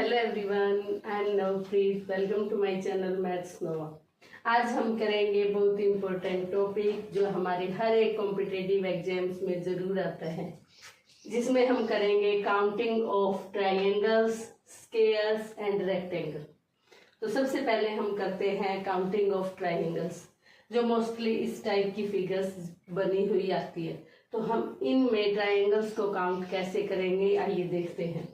Hello everyone, I am Navpreet. Welcome to my channel maths Nova. आज हम करेंगे बहुत इम्पोर्टेंट टॉपिक जो हमारे हर एक कॉम्पिटिटिव एग्जाम्स में ज़रूर आता है, जिसमें हम करेंगे counting of triangles, squares and rectangle. तो सबसे पहले हम करते हैं काउंटिंग ऑफ ट्रायंगल्स, जो मोस्टली इस टाइप की फिगर्स बनी हुई आती है। तो हम इनमें ट्रायंगल्स को काउंट कैसे करेंगे, आइए देखते हैं।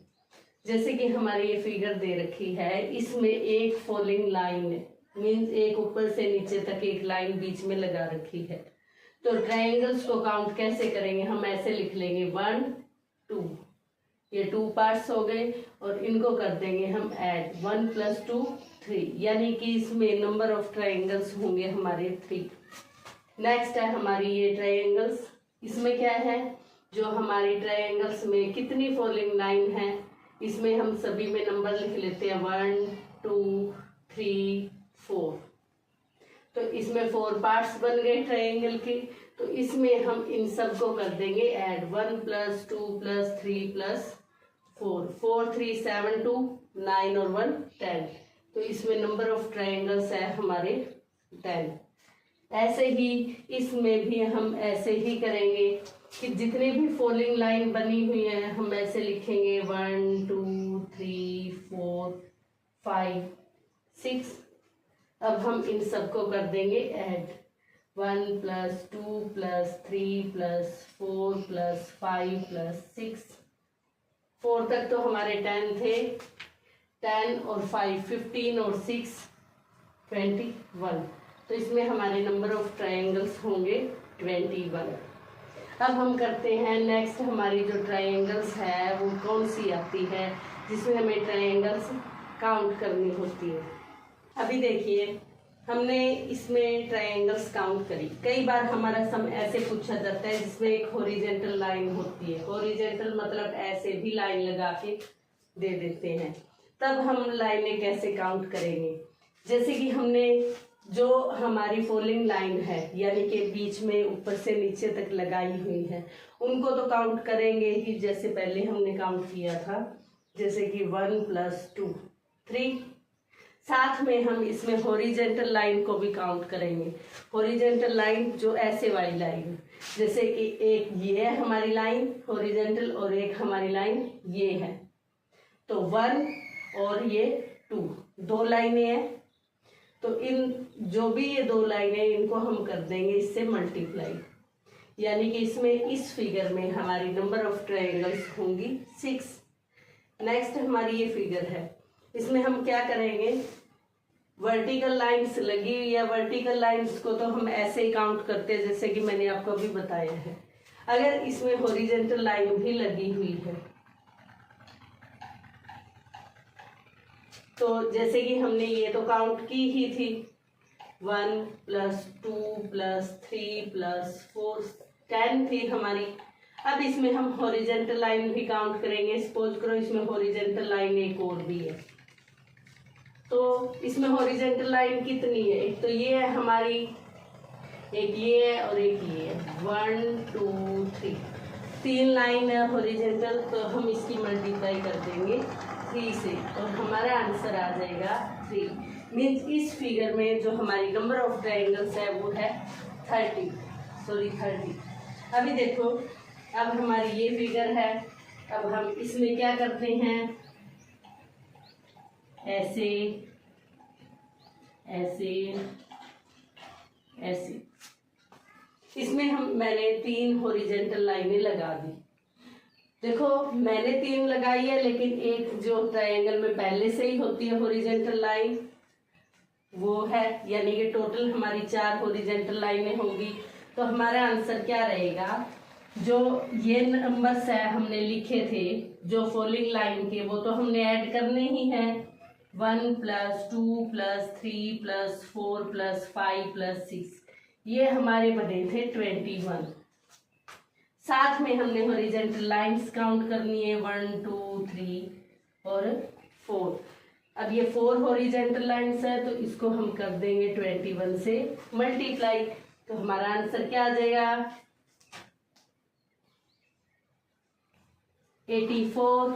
जैसे कि हमारी ये फिगर दे रखी है, इसमें एक फॉलिंग लाइन है, मीन्स एक ऊपर से नीचे तक एक लाइन बीच में लगा रखी है। तो ट्रायंगल्स को काउंट कैसे करेंगे, हम ऐसे लिख लेंगे 1 2, ये 2 पार्ट्स हो गए और इनको कर देंगे हम ऐड 1 + 2 3, यानी कि इसमें नंबर ऑफ ट्रायंगल्स होंगे हमारे 3। नेक्स्ट है हमारी ये ट्रायंगल्स, इसमें क्या है, जो हमारी ट्रायंगल्स में कितनी फॉलिंग लाइन है, इसमें हम सभी में नंबर लिख लेते हैं 1 2 3 4। तो इसमें 4 पार्ट्स बन गए ट्रायंगल के। तो इसमें हम इन सब को कर देंगे ऐड 1 + 2 + 3 + 4, 4 3 7 2 9 और 1 10। तो इसमें नंबर ऑफ ट्रायंगल्स है हमारे 10। ऐसे ही इसमें भी हम ऐसे ही करेंगे कि जितनी भी फॉलिंग लाइन बनी हुई है हम ऐसे लिखेंगे 1 2 3 4 5 6। अब हम इन सबको कर देंगे ऐड 1 + 2 + 3 + 4 + 5 + 6। 4 तक तो हमारे 10 थे, 10 और 5 15 और 6 21। तो इसमें हमारे नंबर ऑफ ट्रायंगल्स होंगे 21। अब हम करते हैं नेक्स्ट, हमारी जो ट्रायंगल्स है वो कौन सी आती है जिसमें हमें ट्रायंगल्स काउंट करनी होती है। अभी देखिए, हमने इसमें ट्रायंगल्स काउंट करी। कई बार हमारा सम ऐसे पूछा जाता है जिसमें एक हॉरिजेंटल लाइन होती है। हॉरिजेंटल मतलब ऐसे भी लाइन लगा के दे देते हैं। तब हम लाइनें कैसे काउंट करेंगे, जैसे कि हमने जो हमारी फॉलिंग लाइन है यानी कि बीच में ऊपर से नीचे तक लगाई हुई है, उनको तो काउंट करेंगे ही, जैसे पहले हमने काउंट किया था, जैसे कि 1 + 2 3। साथ में हम इसमें हॉरिजेंटल लाइन को भी काउंट करेंगे। हॉरिजेंटल लाइन जो ऐसे वाली लाइन, जैसे कि एक ये है हमारी लाइन हॉरिजेंटल और एक हमारी लाइन ये है। तो 1 और ये 2, 2 लाइनें हैं। तो इन जो भी ये 2 लाइनें, इनको हम कर देंगे इससे मल्टीप्लाई, यानी कि इसमें इस फिगर में हमारी नंबर ऑफ ट्रायंगल्स होंगी 6। नेक्स्ट हमारी ये फिगर है, इसमें हम क्या करेंगे, वर्टिकल लाइंस लगी हुई है। वर्टिकल लाइंस को तो हम ऐसे ही काउंट करते हैं जैसे कि मैंने आपको अभी बताया है। अगर इसमें हॉरिजेंटल लाइन भी लगी हुई है, तो जैसे कि हमने ये तो काउंट की ही थी, 1 + 2 + 3 + 4 10 थी हमारी। अब इसमें हम हॉरिजेंटल लाइन भी काउंट करेंगे। सपोज करो इसमें हॉरिजेंटल लाइन एक और भी है, तो इसमें हॉरिजेंटल लाइन कितनी है, एक तो ये है हमारी, एक ये है और एक ये है। 1 2 3, 3 लाइन है हॉरिजेंटल। तो हम इसकी मल्टीप्लाई कर देंगे 3 से और हमारा आंसर आ जाएगा 3। मीन्स इस फिगर में जो हमारी नंबर ऑफ ट्रायंगल्स है वो है 30। अभी देखो, अब हमारी ये फिगर है। अब हम इसमें क्या करते हैं, ऐसे ऐसे ऐसे, इसमें मैंने 3 हॉरिजेंटल लाइनें लगा दी। देखो मैंने 3 लगाई है, लेकिन एक जो ट्रायंगल में पहले से ही होती है हॉरिजेंटल लाइन वो है, यानी कि टोटल हमारी 4 हॉरिजेंटल लाइनें होंगी। तो हमारा आंसर क्या रहेगा, जो ये नंबर्स है हमने लिखे थे जो फॉलिंग लाइन के, वो तो हमने ऐड करने ही है। 1 + 2 + 3 + 4 + 5 + 6, ये हमारे बने थे 21। साथ में हमने हॉरिजेंटल लाइंस काउंट करनी है 1 2 3 और 4। अब ये 4 हॉरिजेंटल लाइंस है, तो इसको हम कर देंगे 21 से मल्टीप्लाई। तो हमारा आंसर क्या आ जाएगा, 84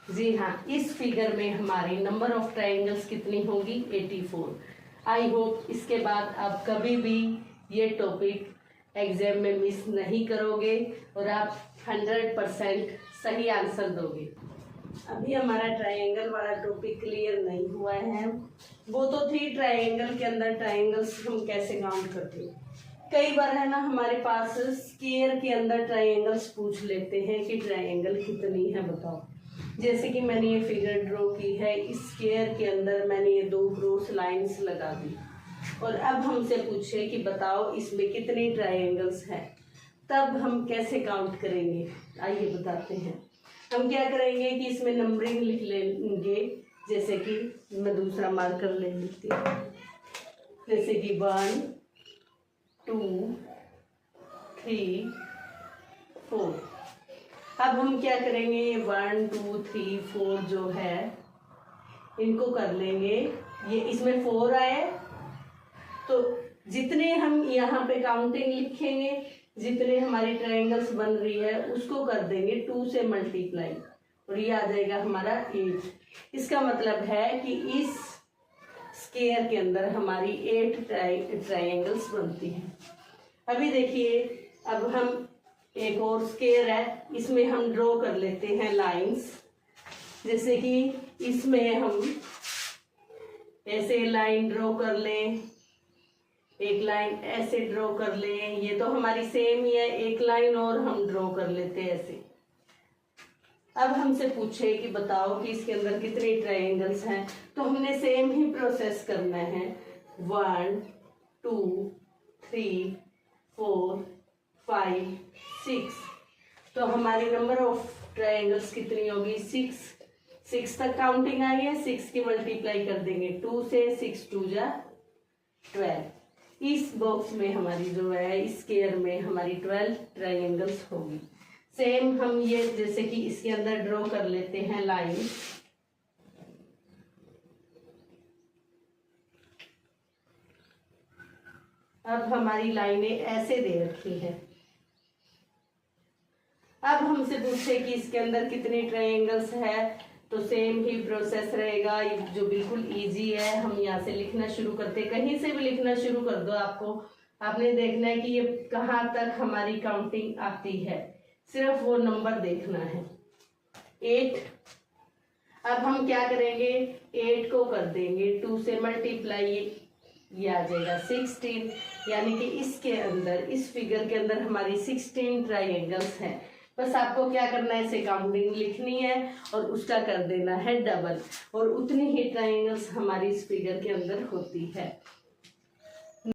जी हाँ, इस फिगर में हमारी नंबर ऑफ ट्राइंगल्स कितनी होगी? 84। आई होप इसके बाद आप कभी भी ये टॉपिक एग्जाम में मिस नहीं करोगे और आप 100% सही आंसर दोगे। अभी हमारा ट्राइंगल वाला टॉपिक क्लियर नहीं हुआ है। वो तो थी ट्राइंगल के अंदर ट्राइंगल्स हम कैसे काउंट करते हैं। कई बार है ना हमारे पास स्क्वायर के अंदर ट्राइंगल्स पूछ लेते हैं कि ट्राइंगल कितनी है बताओ। जैसे कि मैंने ये फिगर ड्रॉ की है, इस स्क्वायर के अंदर मैंने ये 2 क्रॉस लाइंस लगा दी और अब हमसे पूछे कि बताओ इसमें कितनी ट्राइंगल्स हैं, तब हम कैसे काउंट करेंगे? आइए बताते हैं। हम क्या करेंगे कि इसमें नंबरिंग लिख लेंगे। जैसे कि मैं दूसरा मार्कर ले लेती हूँ, जैसे कि 1 2 3 4। अब हम क्या करेंगे, 1 2 3 4 जो है इनको कर लेंगे। ये इसमें 4 आए तो जितने हम यहाँ पे काउंटिंग लिखेंगे, जितने हमारी ट्रायंगल्स बन रही है उसको कर देंगे 2 से मल्टीप्लाई और ये आ जाएगा हमारा 8। इसका मतलब है कि इस स्क्वायर के अंदर हमारी 8 ट्रायंगल्स बनती हैं। अभी देखिए, अब हम एक और स्क्वायर है, इसमें हम ड्रॉ कर लेते हैं लाइंस। जैसे कि इसमें हम ऐसे लाइन ड्रॉ कर लें, एक लाइन ऐसे ड्रॉ कर लें, ये तो हमारी सेम ही है। एक लाइन और हम ड्रॉ कर लेते हैं ऐसे। अब हमसे पूछे कि बताओ कि इसके अंदर कितने ट्रायंगल्स हैं, तो हमने सेम ही प्रोसेस करना है। 1 2 3 4 5 6। तो हमारी नंबर ऑफ ट्रायंगल्स कितनी होगी? 6 तक काउंटिंग आई है, 6 की मल्टीप्लाई कर देंगे 2 से। 6 2 जा 12। इस बॉक्स में हमारी जो है इस स्क्वायर में हमारी 12 ट्रायंगल्स होगी। सेम हम ये जैसे कि इसके अंदर ड्रॉ कर लेते हैं लाइन। अब हमारी लाइनें ऐसे दे रखी है। अब हमसे पूछे कि इसके अंदर कितने ट्रायंगल्स है, तो सेम ही प्रोसेस रहेगा, जो बिल्कुल इजी है। हम यहाँ से लिखना शुरू करते, कहीं से भी लिखना शुरू कर दो। आपने देखना है कि ये कहाँ तक हमारी काउंटिंग आती है, सिर्फ वो नंबर देखना है। 8। अब हम क्या करेंगे, 8 को कर देंगे 2 से मल्टीप्लाई, ये आ जाएगा 16। यानी कि इसके अंदर, इस फिगर के अंदर हमारी 16 ट्रायंगल्स हैं। बस आपको क्या करना है, इसे काउंटिंग लिखनी है और उसका कर देना है डबल, और उतनी ही ट्रायंगल्स हमारी इस फिगर के अंदर होती है।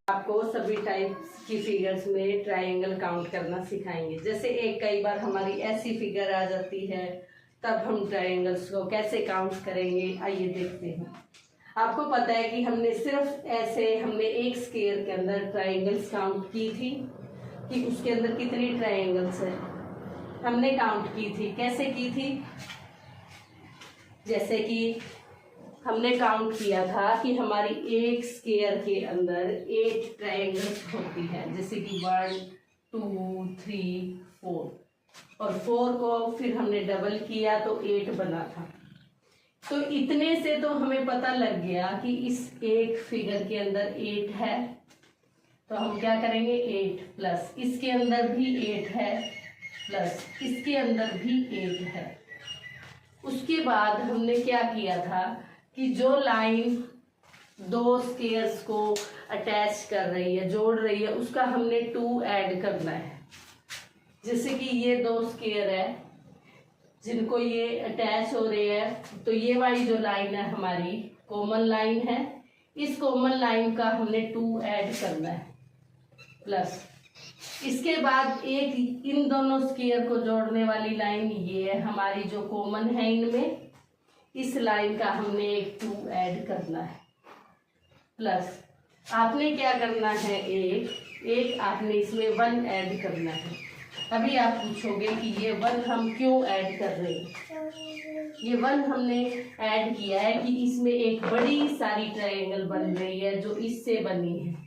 आपको सभी टाइप्स की फिगर्स में ट्रायंगल काउंट करना सिखाएंगे। जैसे कई बार हमारी ऐसी फिगर आ जाती है, तब हम ट्रायंगल्स को कैसे काउंट करेंगे, आइए देखते हैं। आपको पता है कि हमने सिर्फ ऐसे एक स्क्वायर के अंदर ट्रायंगल्स काउंट की थी कि उसके अंदर कितनी ट्रायंगल्स है, हमने काउंट की थी। कैसे की थी? जैसे कि हमने काउंट किया था कि हमारी एक स्क्वायर के अंदर 8 ट्रायंगल्स होती है। जैसे कि 1 2 3 4, और 4 को फिर हमने डबल किया तो 8 बना था। तो इतने से तो हमें पता लग गया कि इस एक फिगर के अंदर 8 है। तो हम क्या करेंगे, 8 प्लस इसके अंदर भी 8 है, प्लस इसके अंदर भी 8 है। उसके बाद हमने क्या किया था कि जो लाइन 2 स्क्वायर्स को अटैच कर रही है, जोड़ रही है, उसका हमने 2 ऐड करना है। जैसे कि ये 2 स्क्वायर है जिनको ये अटैच हो रहे हैं, तो ये वाली जो लाइन है हमारी कॉमन लाइन है। इस कॉमन लाइन का हमने 2 ऐड करना है, प्लस इसके बाद एक इन दोनों स्क्वायर को जोड़ने वाली लाइन ये है हमारी जो कॉमन है इनमें, इस लाइन का हमने एक 2 ऐड करना है, प्लस आपने क्या करना है, एक आपने इसमें 1 ऐड करना है। अभी आप पूछोगे कि ये 1 हम क्यों ऐड कर रहे हैं? ये 1 हमने ऐड किया है कि इसमें एक बड़ी सारी ट्रायंगल बन रही है जो इससे बनी है।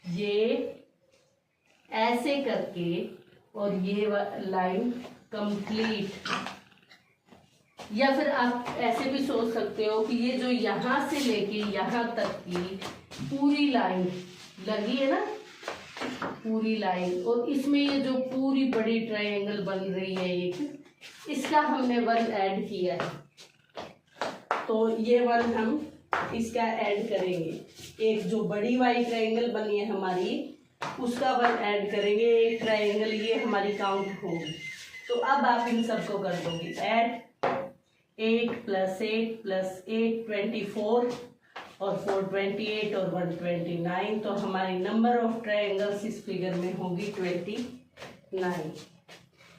ये ऐसे करके और ये लाइन कंप्लीट या फिर आप ऐसे भी सोच सकते हो कि ये जो यहाँ से लेके यहाँ तक की पूरी लाइन लगी है ना, पूरी लाइन, और इसमें ये जो पूरी बड़ी ट्रायंगल बन रही है एक, इसका हमने 1 ऐड किया है, तो ये 1 हम इसका ऐड करेंगे। एक जो बड़ी वाली ट्रायंगल बनी है हमारी, उसका 1 ऐड करेंगे। एक ट्रायंगल ये हमारी काउंट होगी। तो अब आप इन सबको कर दोगे ऐड। 8 + 8 + 8 24 और 4 28 और 1 29। तो हमारी नंबर ऑफ ट्रायंगल्स इस फिगर में होगी 29।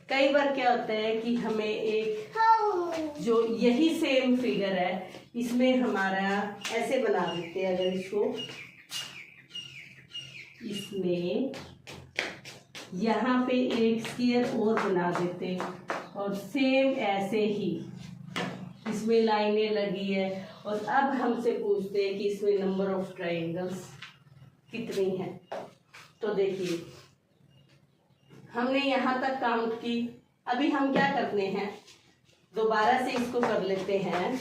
कई बार क्या होता है कि हमें एक जो यही सेम फिगर है इसमें हमारा ऐसे बना देते हैं, अगर इसको इसमें यहाँ पे एक स्क्वायर और बना देते और सेम ऐसे ही इसमें लाइनें लगी है, और अब हमसे पूछते हैं कि इसमें नंबर ऑफ ट्रायंगल्स कितनी है। तो देखिए हमने यहाँ तक काउंट की। अभी हम क्या करते हैं, दोबारा से इसको कर लेते हैं।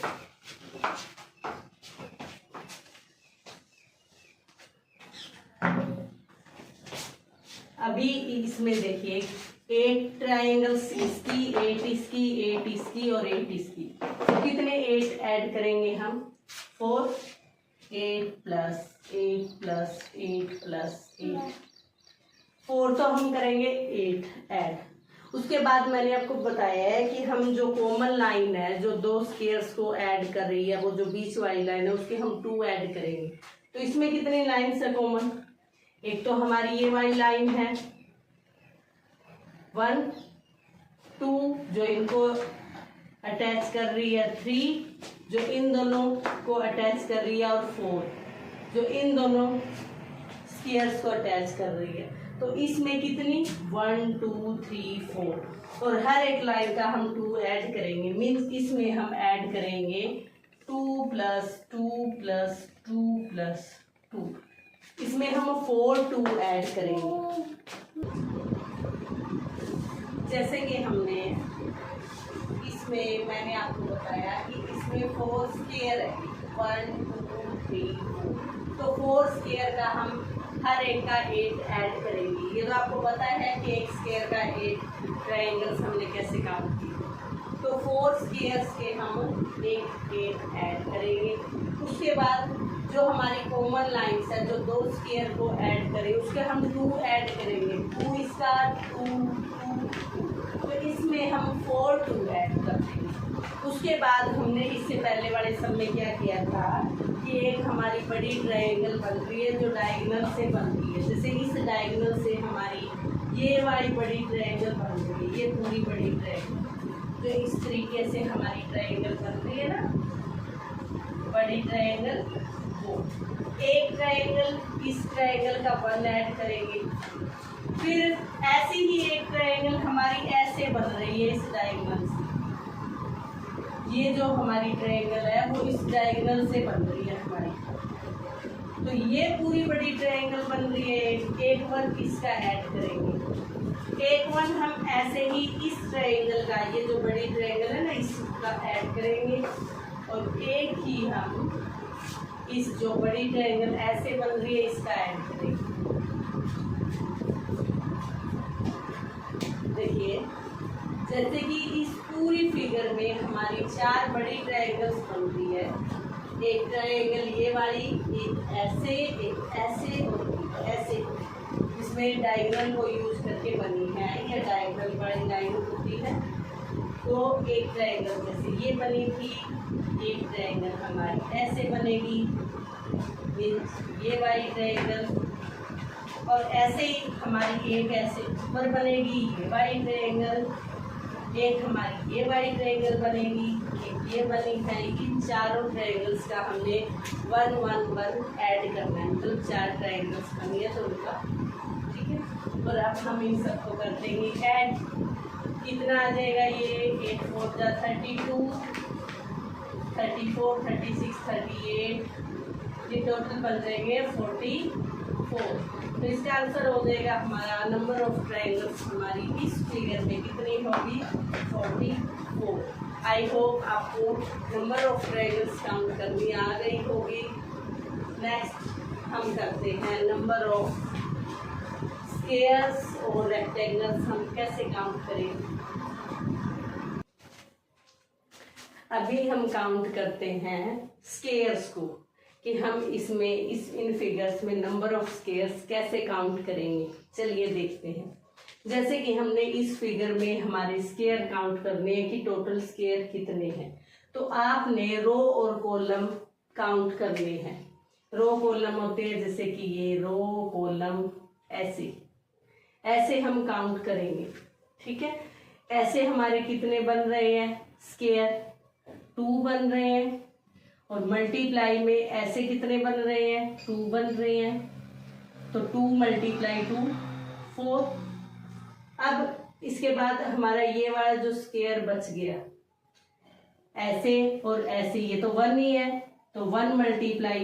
अभी इसमें देखिए 8 ट्रायंगल्स इसकी, 8 इसकी, 8 इसकी और 8 इसकी। तो कितने 8 ऐड करेंगे हम? 4, 8 + 8 + 8 + 8, 4 तो हम करेंगे 8 ऐड। उसके बाद मैंने आपको बताया है कि हम जो कॉमन लाइन है जो 2 स्क्वायर्स को ऐड कर रही है, वो जो बीच वाली लाइन है उसके हम 2 ऐड करेंगे। तो इसमें कितनी लाइन्स है कॉमन? एक तो हमारी ये वाली लाइन है 1, 2 जो इनको अटैच कर रही है, 3 जो इन दोनों को अटैच कर रही है, और 4 जो इन दोनों स्क्वायर्स को अटैच कर रही है। तो इसमें कितनी? 1 2 3 4, और हर एक लाइन का हम 2 ऐड करेंगे। मीन्स इसमें हम ऐड करेंगे 2 + 2 + 2 + 2। इसमें हम 4 2 ऐड करेंगे। जैसे कि हमने इसमें मैंने आपको बताया कि इसमें 4 स्क्वायर है, 1 2 3 4। तो 4 स्क्वायर का हम हर एक का 8 ऐड करेंगे। ये तो आपको पता है कि एक स्क्वायर का 8 ट्रायंगल्स हमने कैसे काउंट किए। तो 4 स्क्वायर्स के हम 8 ऐड करेंगे। उसके बाद जो हमारी कॉमन लाइन्स है जो 2 स्क्वायर को ऐड करें, उसके हम 2 ऐड करेंगे। 2 इसका 2 2 2, तो इसमें हम 4 2 ऐड कर देंगे। उसके बाद हमने इससे पहले वाले सब में क्या किया था कि एक हमारी बड़ी ट्रायंगल बन रही है जो डायगोनल से बन रही है। जैसे इस डायगोनल से हमारी ये वाली बड़ी ट्रायंगल बन रही है, ये पूरी बड़ी ट्रायंगल जो इस तरीके से हमारी ट्रायंगल बन रही है ना, बड़ी ट्रायंगल, वो एक ट्रायंगल इस ट्रायंगल का 1 ऐड करेंगे। फिर ऐसी ही एक ट्रायंगल हमारी ऐसे बन रही है इस डायगोनल से। ये जो हमारी ट्रायंगल है वो इस डायगोनल से बन रही है हमारी। तो ये पूरी बड़ी ट्रायंगल बन रही है। एक 1 इसका ऐड करेंगे। एक 1 हम ऐसे ही इस ट्रायंगल का, ये जो बड़ी ट्रायंगल है ना, इसका ऐड करेंगे। और एक ही हम इस जो बड़ी ट्रायंगल ऐसे बन रही है इसका ऐड करेंगे। देखिए जैसे कि इस पूरी फिगर में हमारी 4 बड़ी ट्रायंगल्स बन रही है। एक ट्रायंगल ये वाली, एक ऐसे, एक ऐसे और एक ऐसे, इसमें डायगोनल को यूज करके बनी है। ये डायगोनल वाली लाइन होती है। तो एक ट्रायंगल जैसे ये बनी थी, एक ट्रायंगल हमारी ऐसे बनेगी, ये वाली ट्रायंगल, और ऐसे ही हमारी एक ऐसे ऊपर बनेगी, ये वाली ट्रायंगल, एक हमारी ये वाली ट्रायंगल बनेगी, एक ये बनी है। इन चारों ट्रायंगल्स का हमने 1 1 1 ऐड करना है। मतलब 4 ट्रायंगल्स बनी है तो उनका, ठीक है। और अब हम इन सबको कर देंगे ऐड। कितना आ जाएगा? ये 8 4 32, 34 36 38, ये टोटल बन जाएंगे 44। तो इसका आंसर हो जाएगा हमारा नंबर ऑफ ट्रायंगल्स हमारी इस फिगर में कितनी होगी? 44। आई होप आपको नंबर ऑफ ट्रायंगल्स काउंट करनी आ गई होगी। नेक्स्ट हम करते हैं नंबर ऑफ स्क्वायर्स और रेक्टेंगल्स हम कैसे काउंट करेंगे। अभी हम काउंट करते हैं स्क्वायर्स को कि हम इसमें इन फिगर्स में नंबर ऑफ स्क्वायर्स कैसे काउंट करेंगे। चलिए देखते हैं। जैसे कि हमने इस फिगर में हमारे स्क्वायर काउंट करने हैं कि टोटल स्क्वायर कितने हैं, तो आपने रो और कॉलम काउंट करने हैं। रो कॉलम होते हैं जैसे कि ये रो कॉलम, ऐसे ऐसे हम काउंट करेंगे। ठीक है, ऐसे हमारे कितने बन रहे हैं स्क्वायर, 2 बन रहे हैं। और मल्टीप्लाई में ऐसे कितने बन रहे हैं, 2 बन रहे हैं। तो 2 × 2 4। अब इसके बाद हमारा ये वाला जो स्क्वायर बच गया ऐसे और ऐसे, ये तो 1 ही है, तो 1 ×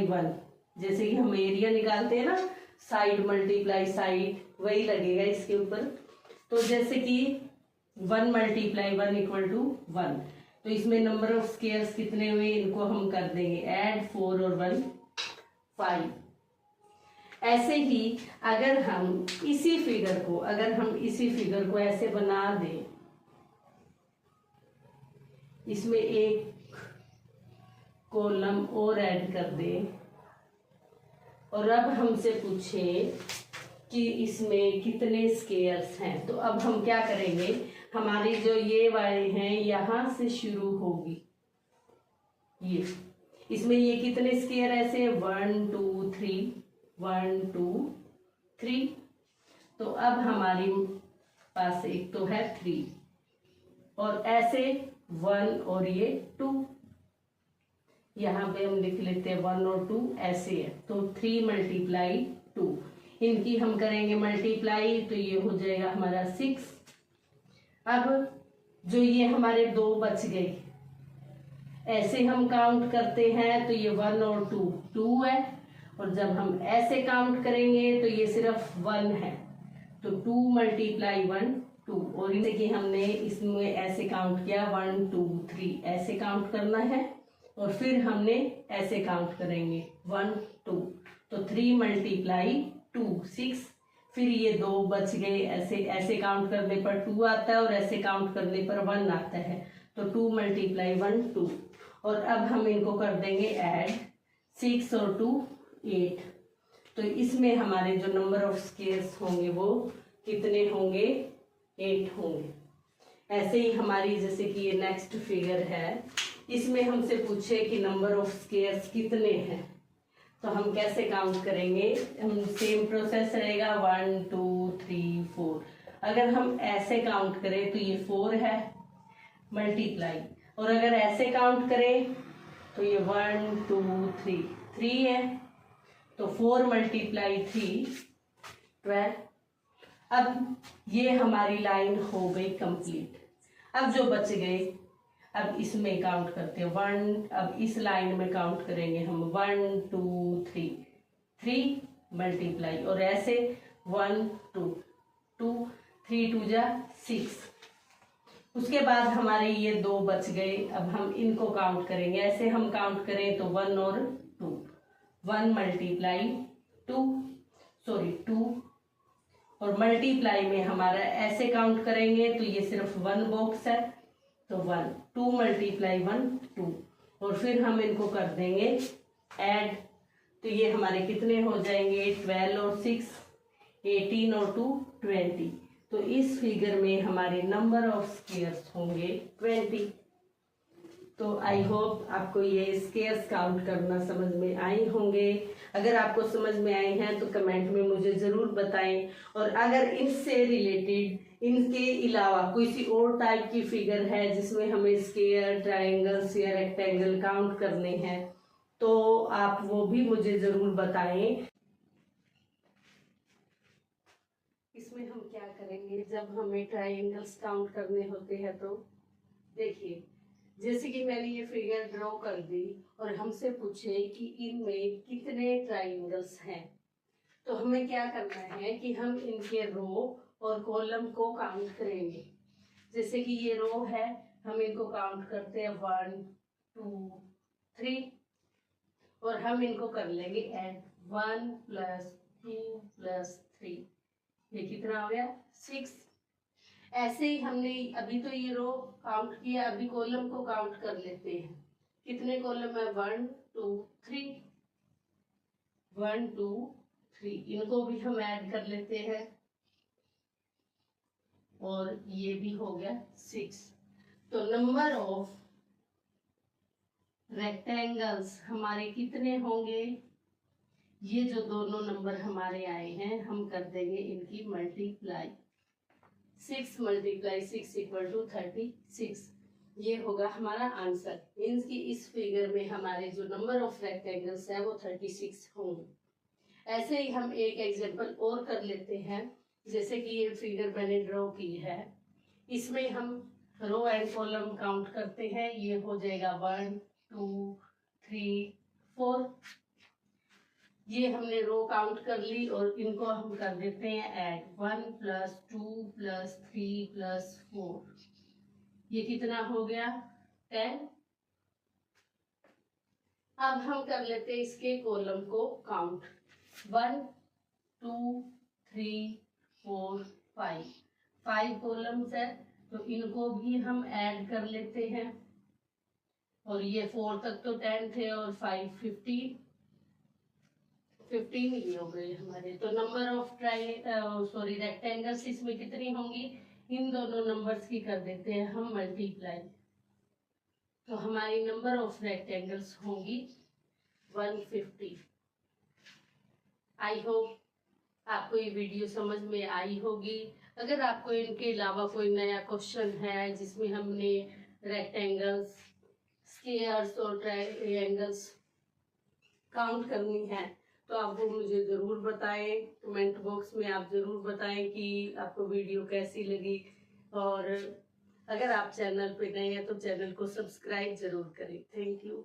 1, जैसे कि हम एरिया निकालते हैं ना, साइड मल्टीप्लाई साइड, वही लगेगा इसके ऊपर। तो जैसे कि 1 × 1 = 1। तो इसमें नंबर ऑफ स्क्वायर्स कितने हुए, इनको हम कर देंगे ऐड, 4 और 1 5। ऐसे ही अगर हम इसी फिगर को ऐसे बना दें, इसमें एक कॉलम और ऐड कर दें, और अब हमसे पूछे कि इसमें कितने स्क्वायर्स हैं, तो अब हम क्या करेंगे, हमारी जो ये वाले हैं यहां से शुरू होगी ये, इसमें ये कितने स्क्वायर ऐसे 1 2 3 1 2 3। तो अब हमारे पास एक तो है 3 और ऐसे 1 और ये 2, यहाँ पे हम लिख लेते हैं 1 और 2 ऐसे है। तो 3 × 2, इनकी हम करेंगे मल्टीप्लाई, तो ये हो जाएगा हमारा 6। अब जो ये हमारे 2 बच गए, ऐसे हम काउंट करते हैं तो ये 1 और 2 2 है, और जब हम ऐसे काउंट करेंगे तो ये सिर्फ 1 है। तो 2 × 1 2, और इसे कि हमने इसमें ऐसे काउंट किया 1 2 3, ऐसे काउंट करना है, और फिर हमने ऐसे काउंट करेंगे 1 2। तो 3 × 2 6, फिर ये 2 बच गए, ऐसे ऐसे काउंट करने पर 2 आता है और ऐसे काउंट करने पर 1 आता है। तो 2 × 1 2, और अब हम इनको कर देंगे ऐड, 6 और 2 8। तो इसमें हमारे जो नंबर ऑफ स्क्वायर्स होंगे वो कितने होंगे, 8 होंगे। ऐसे ही हमारी जैसे कि ये नेक्स्ट फिगर है, इसमें हमसे पूछे कि नंबर ऑफ स्क्वायर्स कितने हैं, तो हम कैसे काउंट करेंगे। हम सेम प्रोसेस रहेगा 1 2 3 4। अगर हम ऐसे काउंट करें तो ये 4 है मल्टीप्लाई, और अगर ऐसे काउंट करें तो ये 1 2 3 3 है। तो 4 × 3 12। अब ये हमारी लाइन हो गई कंप्लीट। अब जो बच गए, अब इसमें काउंट करते हैं 1, अब इस लाइन में काउंट करेंगे हम 1 2 3 3 मल्टीप्लाई, और ऐसे 1 2 2 3 2 जा 6। उसके बाद हमारे ये 2 बच गए, अब हम इनको काउंट करेंगे। ऐसे हम काउंट करें तो 1 और 2, 1 × 2 और मल्टीप्लाई में हमारा ऐसे काउंट करेंगे तो ये सिर्फ 1 बॉक्स है, तो 1 2 × 1 2, और फिर हम इनको कर देंगे ऐड। तो ये हमारे कितने हो जाएंगे, 12 और 6 18 और 2 20। तो इस फिगर में हमारे नंबर ऑफ स्क्वायर्स होंगे 20। तो आई होप आपको ये स्क्वायर्स काउंट करना समझ में आए होंगे। अगर आपको समझ में आए हैं तो कमेंट में मुझे ज़रूर बताएं, और अगर इनसे रिलेटेड इनके अलावा कोई सी और टाइप की फिगर है जिसमें हमें स्क्वायर, ट्रायंगल्स या रेक्टेंगल काउंट करने हैं तो आप वो भी मुझे ज़रूर बताएं। इसमें हम क्या करेंगे, जब हमें ट्रायंगल्स काउंट करने होते हैं तो देखिए, जैसे कि मैंने ये फिगर ड्रॉ कर दी और हमसे पूछे कि इनमें कितने ट्रायंगल्स हैं, तो हमें क्या करना है कि हम इनके रो और कॉलम को काउंट करेंगे। जैसे कि ये रो है, हम इनको काउंट करते हैं 1 2 3 और हम इनको कर लेंगे ऐड 1 + 2 + 3, ये कितना हो गया 6। ऐसे ही हमने अभी तो ये रो काउंट किया, अभी कॉलम को काउंट कर लेते हैं। कितने कॉलम है 1 2 3, 1 2 3, इनको भी हम ऐड कर लेते हैं और ये भी हो गया 6। तो नंबर ऑफ रेक्टेंगल्स हमारे कितने होंगे, ये जो दोनों नंबर हमारे आए हैं हम कर देंगे इनकी मल्टीप्लाई। 6 × 6 = 36, ये होगा हमारा आंसर। मीन्स कि इस फिगर में हमारे जो नंबर ऑफ रेक्टेंगल्स है वो 36 होंगे। ऐसे ही हम एक एग्जांपल और कर लेते हैं। जैसे कि ये फिगर मैंने ड्रॉ की है, इसमें हम रो एंड कॉलम काउंट करते हैं। ये हो जाएगा 1 2 3 4, ये हमने रो काउंट कर ली और इनको हम कर देते हैं ऐड 1 + 2 + 3 + 4, ये कितना हो गया 10। अब हम कर लेते हैं इसके कॉलम को काउंट 1 2 3 4 5 कॉलम्स है, तो इनको भी हम ऐड कर लेते हैं। और ये 4 तक तो 10 थे और 5 15 ही हो गए हमारे। तो नंबर ऑफ रेक्टेंगल्स इसमें कितनी होंगी, इन दोनों नंबर्स की कर देते हैं हम मल्टीप्लाई। तो हमारी नंबर ऑफ रेक्टेंगल्स होंगी 150। आई होप आपको ये वीडियो समझ में आई होगी। अगर आपको इनके अलावा कोई नया क्वेश्चन है जिसमें हमने रेक्टेंगल्स, स्क्वायर्स और ट्रायंगल्स काउंट करनी है तो आप वो मुझे ज़रूर बताएं। कमेंट बॉक्स में आप ज़रूर बताएं कि आपको वीडियो कैसी लगी। और अगर आप चैनल पे नए हैं तो चैनल को सब्सक्राइब ज़रूर करें। Thank you.